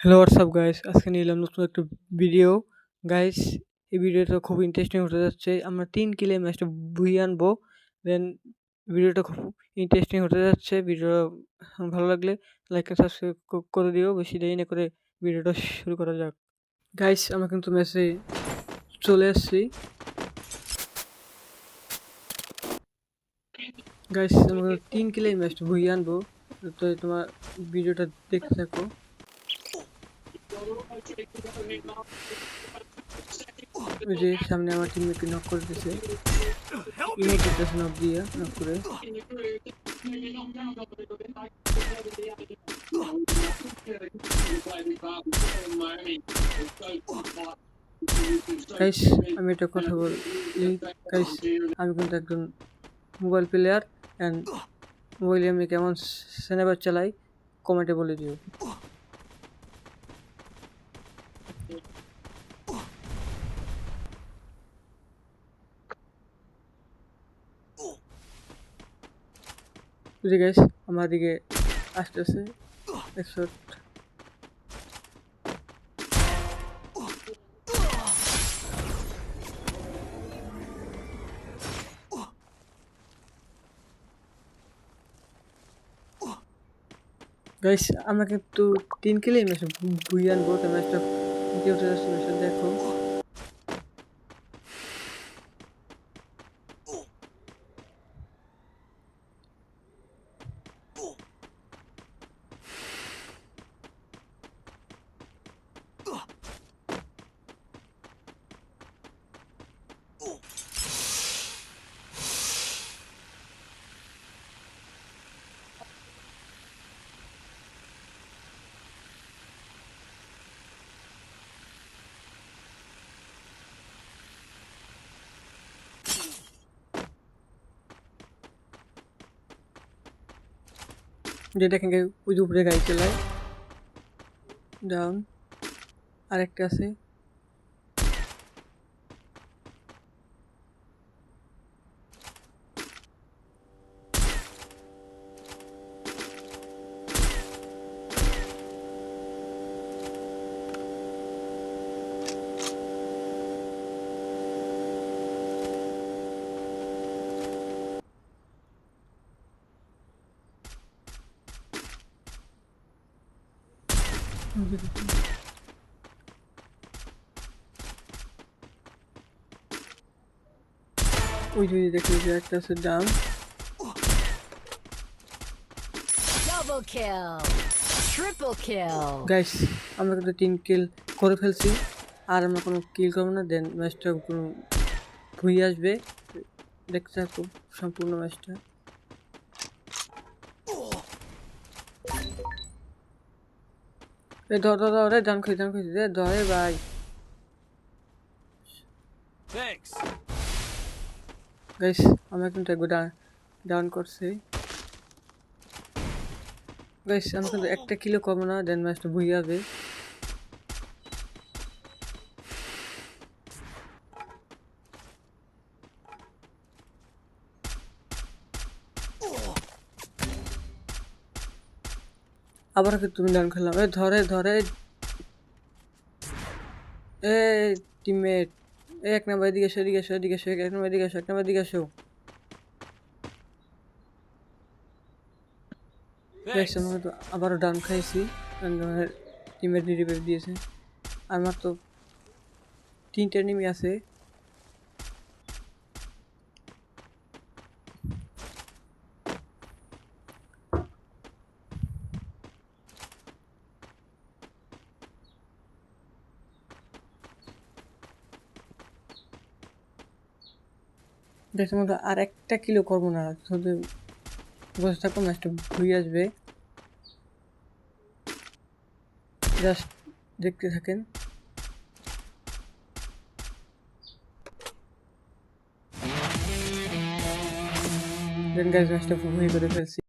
Hello WhatsApp guys, আজকে নিলাম নতুন একটা ভিডিও। গাইস, এই ভিডিওটা খুব ইন্টারেস্টিং হতে যাচ্ছে। আমরা 3 কিলে ম্যাচটা বুঝিয়ে আনবো। দেন ভিডিওটা খুব ইন্টারেস্টিং হতে যাচ্ছে। ভিডিও ভালো লাগলে লাইক আর সাবস্ক্রাইব করে দিও। বেশি দেরি না করে ভিডিওটা শুরু করা যাক। গাইস, আমরা কিন্তু ম্যাচে চলে আসছি। গাইস, আমরা 3 কিলে ম্যাচটা বুঝিয়ে আনবো। তো তোমার ভিডিওটা দেখতে থাকো। ওই যে সামনে আমার টিমমেটকে নক করে দিতেছে, ইমোট দিতেছে নক দিয়ে, নক করে। গাইস, আমি একটা কথা বলি গাইস, আমি কিন্তু একজন মোবাইল প্লেয়ার অ্যান্ড মোবাইলে আমি কেমন স্ন্যাপার চালাই কমেন্টে বলে দিও। বুঝলি গাইস, আমার দিকে আসতেছে 100। গাইস, আমরা কিন্তু 3 কিলে ম্যাচটা বুঝিয়ে আনবো। তো ম্যাচটা উঠে যাচ্ছে, ম্যাচটা দেখো। যে দেখেন ওই যে উপরে গাড়ি চালায়, ডাউন। আরেকটা আছে। ওই যে দেখি যে একটা আছে down. Double kill, triple kill. Guys, আমরা কিন্তু 3 কিল করে ফেলছি। আর আমরা কোনো কিল করবো না। দেন ম্যাচটা কোনো ভুই আসবে, দেখতে থাকো সম্পূর্ণ ম্যাচটা। এ ধর ধর ধর রে, ডান খুঁজি রে, ধরে ভাই। গাইস, আমরা কিন্তু একবার ডাউন করছি। গাইস, আমরা কিন্তু একটা কিলো কম না, দেন ম্যাচটা ভুই যাবে। আবার কিন্তু তুমি ডাউন খেললাম। এ ধরে ধরে, এ টিমমেট, এক নাম্বার এদিকে এসো, এদিকে এসো, এদিকে এসো, এক নাম্বার এদিকে এসো, এক নাম্বার এদিকে এসো। গাইস, আমরা কিন্তু আবারও ডাউন খাইছি। টিমের রিভাইভ দিয়েছে। আমার তো 3টে এনিমি আছে। দেখতে মতো আর একটা কিলো করবো না, শুধু বসে থাকো, ম্যাচটা ঘুরে আসবে। জাস্ট দেখতে থাকেন। দেন গাইস, ম্যাচটা ঘুরে করে ফেলছি।